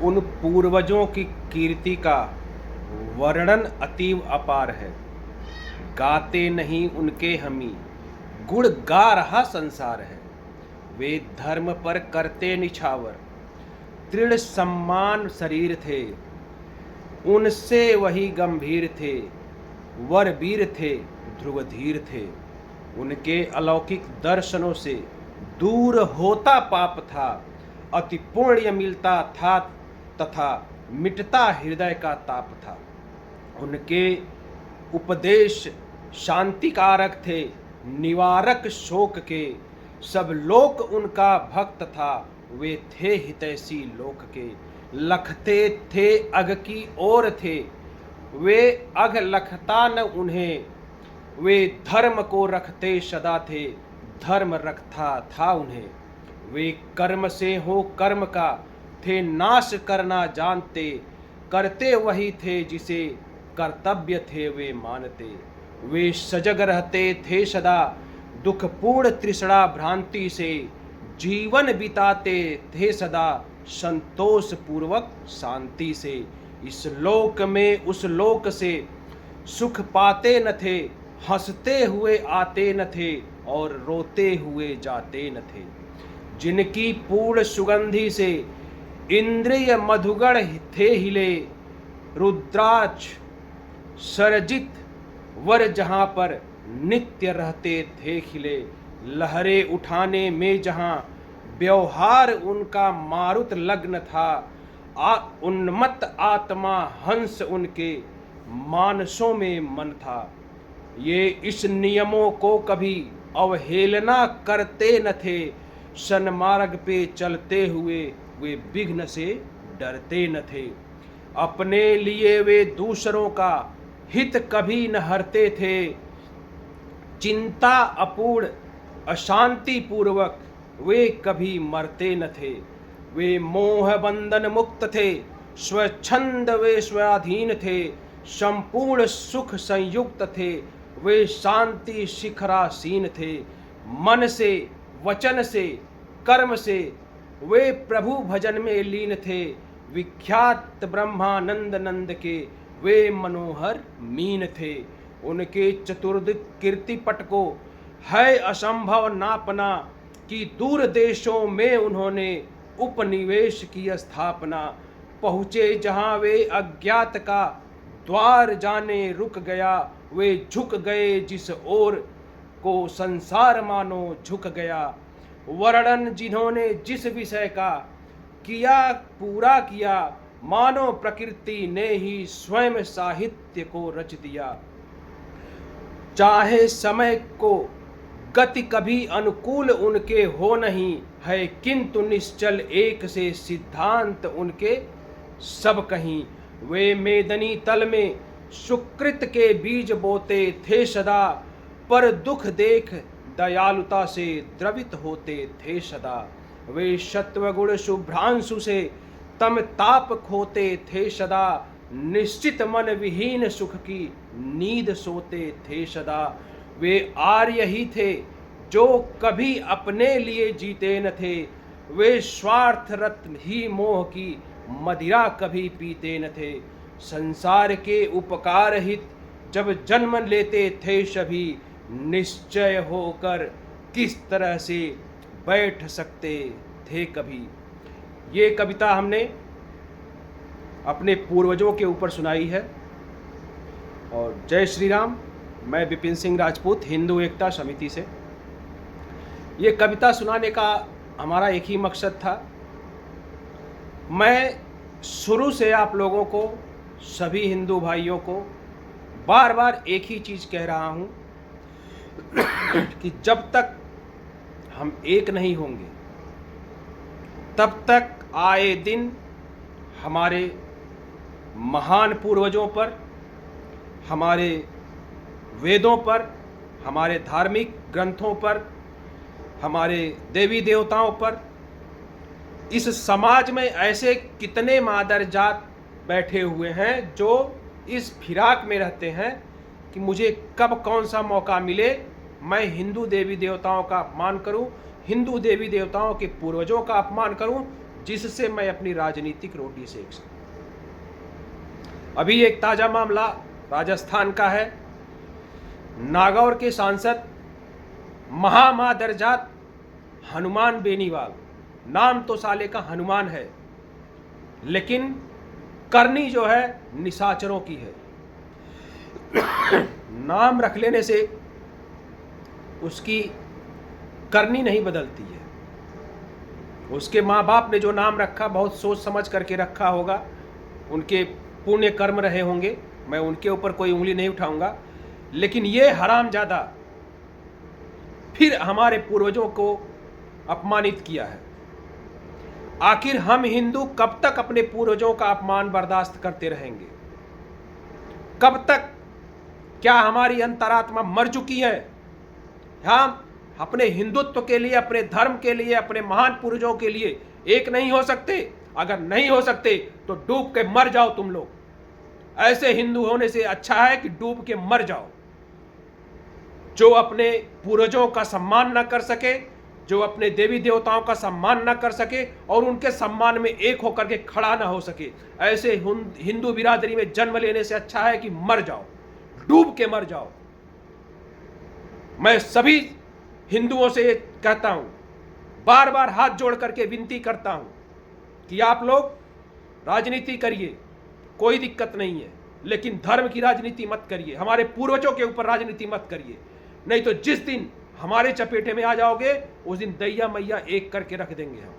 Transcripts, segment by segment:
उन पूर्वजों की कीर्ति का वर्णन अतीव अपार है। गाते नहीं उनके हमी, गुण गा रहा संसार है। वे धर्म पर करते निछावर, दृढ़ सम्मान शरीर थे। उनसे वही गंभीर थे, वर वीर थे, ध्रुवधीर थे। उनके अलौकिक दर्शनों से दूर होता पाप था, अति पुण्य मिलता था तथा मिटता हृदय का ताप था। उनके उपदेश शांतिकारक थे, निवारक शोक के। सब लोक उनका भक्त था, वे थे हितैषी लोक के। लखते थे अघ की ओर थे, वे अघ लखता न उन्हें। वे धर्म को रखते सदा थे, धर्म रखता था उन्हें। वे कर्म से हो कर्म का थे नाश करना जानते, करते वही थे जिसे कर्तव्य थे वे मानते। वे सजग रहते थे सदा, दुखपूर्ण तृष्णा भ्रांति से। जीवन बिताते थे सदा, संतोष पूर्वक शांति से। इस लोक में उस लोक से सुख पाते न थे, हंसते हुए आते न थे और रोते हुए जाते न थे। जिनकी पूर्ण सुगंधि से इंद्रिय मधुगण थे हिले, रुद्राक्ष सरजित वर जहां पर नित्य रहते थे खिले। लहरें उठाने में जहां व्यवहार उनका मारुत लग्न था, उन्मत्त आत्मा हंस उनके मानसों में मन था। ये इस नियमों को कभी अवहेलना करते न थे, सन्मार्ग पे चलते हुए वे विघ्न से डरते न थे। अपने लिए वे दूसरों का हित कभी न हरते थे, चिंता अपूर्ण अशांति पूर्वक वे कभी मरते न थे। वे मोह बंधन मुक्त थे, स्वच्छंद वे स्वाधीन थे। संपूर्ण सुख संयुक्त थे, वे शांति शिखरासीन थे। मन से वचन से कर्म से वे प्रभु भजन में लीन थे। विख्यात ब्रह्मानंद नंद के वे मनोहर मीन थे। उनके चतुर्दिक कीर्ति पट को है असंभव नापना, कि दूर देशों में उन्होंने उपनिवेश की स्थापना। पहुँचे जहाँ वे अज्ञात का द्वार जाने रुक गया, वे झुक गए जिस ओर को संसार मानो झुक गया। वर्णन जिन्होंने जिस विषय का किया पूरा किया, मानो प्रकृति ने ही स्वयं साहित्य को रच दिया। चाहे समय को गति कभी अनुकूल उनके हो नहीं है, किंतु निश्चल एक से सिद्धांत उनके सब कहीं। वे मेदनी तल में सुकृत के बीज बोते थे सदा, पर दुख देख दयालुता से द्रवित होते थे सदा। वे सत्वगुण शुभ्रांशु से तम ताप खोते थे सदा, निश्चित मन विहीन सुख की नींद सोते थे सदा। वे आर्य ही थे जो कभी अपने लिए जीते न थे, वे स्वार्थरत ही मोह की मदिरा कभी पीते न थे। संसार के उपकार हित जब जन्म लेते थे सभी, निश्चय होकर किस तरह से बैठ सकते थे कभी। ये कविता हमने अपने पूर्वजों के ऊपर सुनाई है। और जय श्री राम। मैं विपिन सिंह राजपूत, हिंदू एकता समिति से। ये कविता सुनाने का हमारा एक ही मकसद था। मैं शुरू से आप लोगों को, सभी हिंदू भाइयों को बार बार एक ही चीज़ कह रहा हूँ कि जब तक हम एक नहीं होंगे, तब तक आए दिन हमारे महान पूर्वजों पर, हमारे वेदों पर, हमारे धार्मिक ग्रंथों पर, हमारे देवी देवताओं पर, इस समाज में ऐसे कितने मादर जात बैठे हुए हैं जो इस फिराक में रहते हैं कि मुझे कब कौन सा मौका मिले मैं हिंदू देवी देवताओं का अपमान करूं, हिंदू देवी देवताओं के पूर्वजों का अपमान करूं, जिससे मैं अपनी राजनीतिक रोटी सेक सकूं। अभी एक ताजा मामला राजस्थान का है। नागौर के सांसद महामादरजात हनुमान बेनीवाल, नाम तो साले का हनुमान है, लेकिन करनी जो है निशाचरों की है। नाम रख लेने से उसकी करनी नहीं बदलती है। उसके माँ बाप ने जो नाम रखा बहुत सोच समझ करके रखा होगा, उनके पुण्य कर्म रहे होंगे, मैं उनके ऊपर कोई उंगली नहीं उठाऊंगा। लेकिन ये हरामजादा फिर हमारे पूर्वजों को अपमानित किया है। आखिर हम हिंदू कब तक अपने पूर्वजों का अपमान बर्दाश्त करते रहेंगे? कब तक? क्या हमारी अंतरात्मा मर चुकी है? हम अपने हिंदुत्व के लिए, अपने धर्म के लिए, अपने महान पूर्वजों के लिए एक नहीं हो सकते? अगर नहीं हो सकते तो डूब के मर जाओ तुम लोग। ऐसे हिंदू होने से अच्छा है कि डूब के मर जाओ। जो अपने पूर्वजों का सम्मान न कर सके, जो अपने देवी देवताओं का सम्मान न कर सके और उनके सम्मान में एक होकर के खड़ा ना हो सके, ऐसे हिंदू बिरादरी में जन्म लेने से अच्छा है कि मर जाओ, डूब के मर जाओ। मैं सभी हिंदुओं से कहता हूं, बार बार हाथ जोड़ करके विनती करता हूं कि आप लोग राजनीति करिए, कोई दिक्कत नहीं है, लेकिन धर्म की राजनीति मत करिए, हमारे पूर्वजों के ऊपर राजनीति मत करिए। नहीं तो जिस दिन हमारे चपेटे में आ जाओगे उस दिन दैया मैया एक करके रख देंगे हम।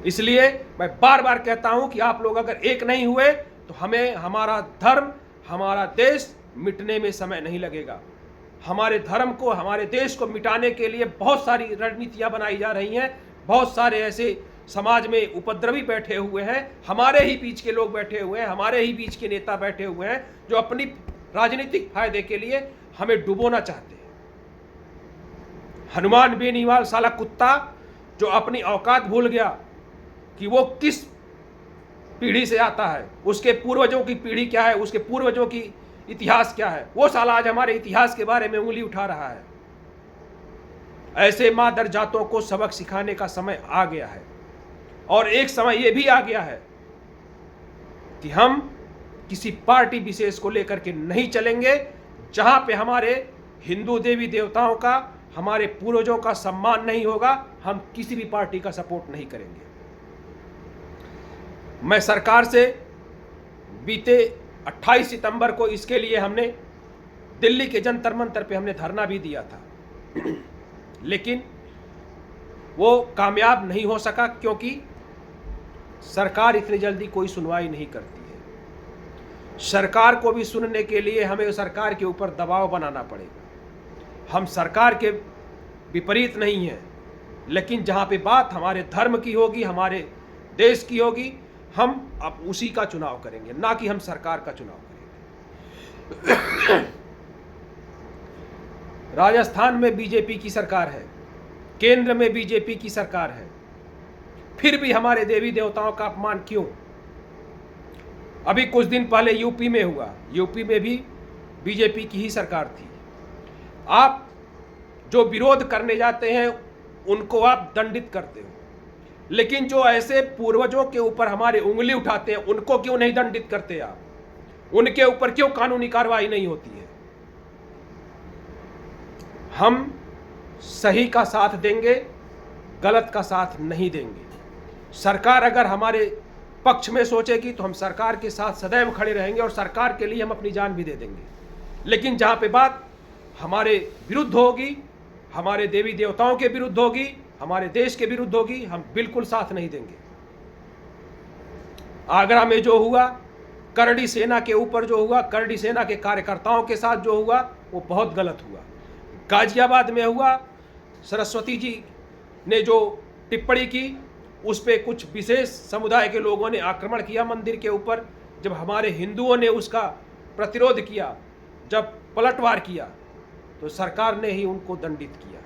इसलिए मैं बार बार कहता हूं कि आप लोग अगर एक नहीं हुए तो हमें हमारा धर्म, हमारा देश मिटने में समय नहीं लगेगा। हमारे धर्म को, हमारे देश को मिटाने के लिए बहुत सारी रणनीतियां बनाई जा रही हैं। बहुत सारे ऐसे समाज में उपद्रवी बैठे हुए हैं, हमारे ही बीच के लोग बैठे हुए हैं, हमारे ही बीच के नेता बैठे हुए हैं जो अपनी राजनीतिक फायदे के लिए हमें डुबोना चाहते हैं। हनुमान बेनीवाल साला कुत्ता जो अपनी औकात भूल गया कि वो किस पीढ़ी से आता है, उसके पूर्वजों की पीढ़ी क्या है, उसके पूर्वजों की इतिहास क्या है, वो साला आज हमारे इतिहास के बारे में उंगली उठा रहा है। ऐसे मादर जातों को सबक सिखाने का समय आ गया है। और एक समय यह भी आ गया है कि हम किसी पार्टी विशेष को लेकर के नहीं चलेंगे। जहां पे हमारे हिंदू देवी देवताओं का, हमारे पूर्वजों का सम्मान नहीं होगा, हम किसी भी पार्टी का सपोर्ट नहीं करेंगे। मैं सरकार से बीते 28 सितंबर को इसके लिए हमने दिल्ली के जंतर मंतर पे हमने धरना भी दिया था, लेकिन वो कामयाब नहीं हो सका क्योंकि सरकार इतनी जल्दी कोई सुनवाई नहीं करती है। सरकार को भी सुनने के लिए हमें सरकार के ऊपर दबाव बनाना पड़ेगा। हम सरकार के विपरीत नहीं हैं, लेकिन जहाँ पे बात हमारे धर्म की होगी, हमारे देश की होगी, हम अब उसी का चुनाव करेंगे, ना कि हम सरकार का चुनाव करेंगे। राजस्थान में बीजेपी की सरकार है, केंद्र में बीजेपी की सरकार है, फिर भी हमारे देवी देवताओं का अपमान क्यों? अभी कुछ दिन पहले यूपी में हुआ, यूपी में भी बीजेपी की ही सरकार थी। आप जो विरोध करने जाते हैं उनको आप दंडित करते हो, लेकिन जो ऐसे पूर्वजों के ऊपर हमारे उंगली उठाते हैं उनको क्यों नहीं दंडित करते आप? उनके ऊपर क्यों कानूनी कार्रवाई नहीं होती है? हम सही का साथ देंगे, गलत का साथ नहीं देंगे। सरकार अगर हमारे पक्ष में सोचेगी तो हम सरकार के साथ सदैव खड़े रहेंगे और सरकार के लिए हम अपनी जान भी दे देंगे। लेकिन जहाँ पे बात हमारे विरुद्ध होगी, हमारे देवी देवताओं के विरुद्ध होगी, हमारे देश के विरुद्ध होगी, हम बिल्कुल साथ नहीं देंगे। आगरा में जो हुआ, करड़ी सेना के ऊपर जो हुआ, करड़ी सेना के कार्यकर्ताओं के साथ जो हुआ, वो बहुत गलत हुआ। गाजियाबाद में हुआ, सरस्वती जी ने जो टिप्पणी की उस पे कुछ विशेष समुदाय के लोगों ने आक्रमण किया मंदिर के ऊपर। जब हमारे हिंदुओं ने उसका प्रतिरोध किया, जब पलटवार किया, तो सरकार ने ही उनको दंडित किया।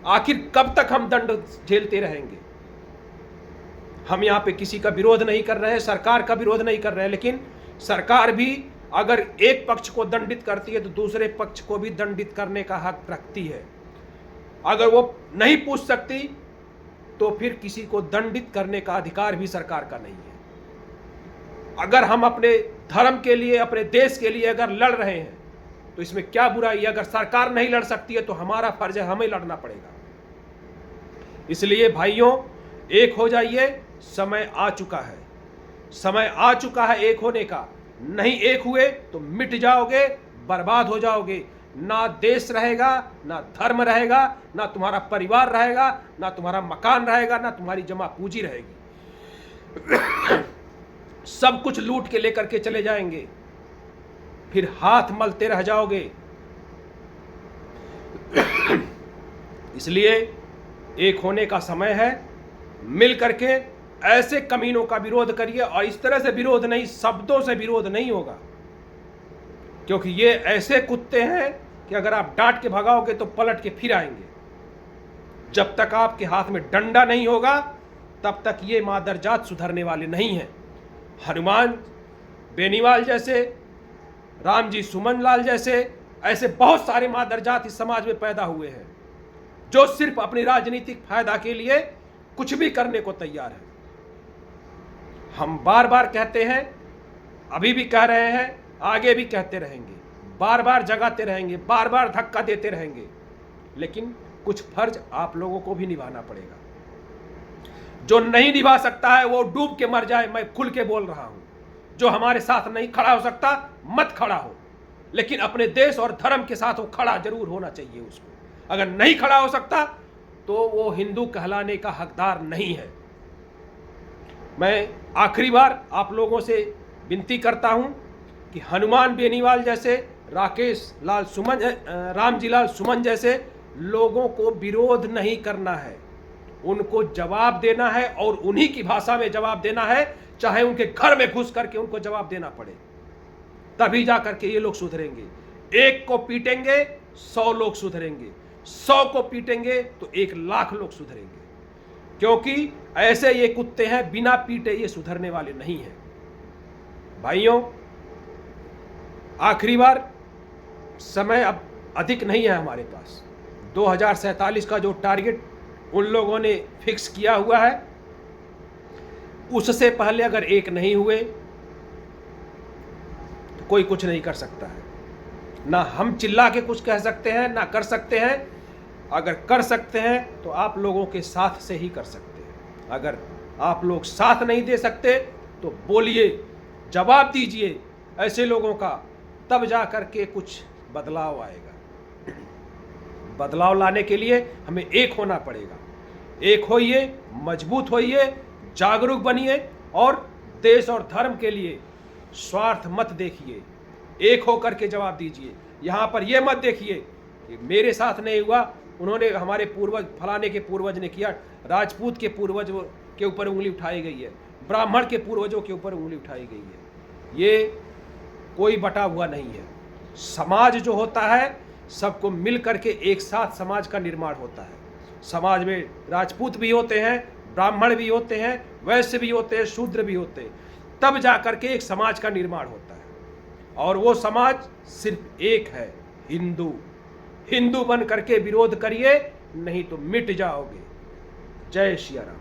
आखिर कब तक हम दंड झेलते रहेंगे? हम यहाँ पे किसी का विरोध नहीं कर रहे हैं, सरकार का विरोध नहीं कर रहे हैं, लेकिन सरकार भी अगर एक पक्ष को दंडित करती है तो दूसरे पक्ष को भी दंडित करने का हक रखती है। अगर वो नहीं पूछ सकती तो फिर किसी को दंडित करने का अधिकार भी सरकार का नहीं है। अगर हम अपने धर्म के लिए, अपने देश के लिए अगर लड़ रहे हैं तो इसमें क्या बुराई है। अगर सरकार नहीं लड़ सकती है तो हमारा फर्ज है, हमें लड़ना पड़ेगा। इसलिए भाइयों, एक हो जाइए, समय आ चुका है, समय आ चुका है एक होने का। नहीं एक हुए तो मिट जाओगे, बर्बाद हो जाओगे। ना देश रहेगा, ना धर्म रहेगा, ना तुम्हारा परिवार रहेगा, ना तुम्हारा मकान रहेगा, ना तुम्हारी जमा पूंजी रहेगी। सब कुछ लूट के लेकर के चले जाएंगे, फिर हाथ मलते रह जाओगे। इसलिए एक होने का समय है। मिल करके ऐसे कमीनों का विरोध करिए, और इस तरह से विरोध नहीं, शब्दों से विरोध नहीं होगा, क्योंकि ये ऐसे कुत्ते हैं कि अगर आप डांट के भगाओगे तो पलट के फिर आएंगे। जब तक आपके हाथ में डंडा नहीं होगा तब तक ये मादरजात सुधरने वाले नहीं हैं। हनुमान बेनीवाल जैसे, रामजी सुमन लाल जैसे, ऐसे बहुत सारे मादरजात इस समाज में पैदा हुए हैं जो सिर्फ अपनी राजनीतिक फायदा के लिए कुछ भी करने को तैयार है। हम बार बार कहते हैं, अभी भी कह रहे हैं, आगे भी कहते रहेंगे, बार बार जगाते रहेंगे, बार बार धक्का देते रहेंगे, लेकिन कुछ फर्ज आप लोगों को भी निभाना पड़ेगा। जो नहीं निभा सकता है वो डूब के मर जाए, मैं खुल के बोल रहा हूं। जो हमारे साथ नहीं खड़ा हो सकता मत खड़ा हो, लेकिन अपने देश और धर्म के साथ वो खड़ा जरूर होना चाहिए उसको। अगर नहीं खड़ा हो सकता तो वो हिंदू कहलाने का हकदार नहीं है। मैं आखिरी बार आप लोगों से विनती करता हूं कि हनुमान बेनीवाल जैसे, राकेश लाल सुमन, रामजी लाल सुमन जैसे लोगों को विरोध नहीं करना है, उनको जवाब देना है, और उन्हीं की भाषा में जवाब देना है, चाहे उनके घर में घुस करके उनको जवाब देना पड़े, तभी जा करके ये लोग सुधरेंगे। एक को पीटेंगे 100 लोग सुधरेंगे, 100 को पीटेंगे तो 1,00,000 लोग सुधरेंगे, क्योंकि ऐसे ये कुत्ते हैं, बिना पीटे ये सुधरने वाले नहीं हैं। भाइयों, आखिरी बार, समय अब अधिक नहीं है हमारे पास। 2047 का जो टारगेट उन लोगों ने फिक्स किया हुआ है, उससे पहले अगर एक नहीं हुए तो कोई कुछ नहीं कर सकता है। ना हम चिल्ला के कुछ कह सकते हैं, ना कर सकते हैं। अगर कर सकते हैं तो आप लोगों के साथ से ही कर सकते हैं। अगर आप लोग साथ नहीं दे सकते तो बोलिए, जवाब दीजिए ऐसे लोगों का, तब जा कर के कुछ बदलाव आएगा। बदलाव लाने के लिए हमें एक होना पड़ेगा। एक होइए, मजबूत होइए, जागरूक बनिए, और देश और धर्म के लिए स्वार्थ मत देखिए, एक होकर के जवाब दीजिए। यहाँ पर यह मत देखिए कि मेरे साथ नहीं हुआ, उन्होंने, हमारे पूर्वज, फलाने के पूर्वज ने किया। राजपूत के पूर्वज के ऊपर उंगली उठाई गई है, ब्राह्मण के पूर्वजों के ऊपर उंगली उठाई गई है। ये कोई बटा हुआ नहीं है। समाज जो होता है, सबको मिल करके एक साथ समाज का निर्माण होता है। समाज में राजपूत भी होते हैं, ब्राह्मण भी होते हैं, वैश्य भी होते हैं, शूद्र भी होते हैं, तब जा करके एक समाज का निर्माण होता है। और वो समाज सिर्फ एक है, हिंदू। हिंदू बन करके विरोध करिए, नहीं तो मिट जाओगे। जय श्री राम।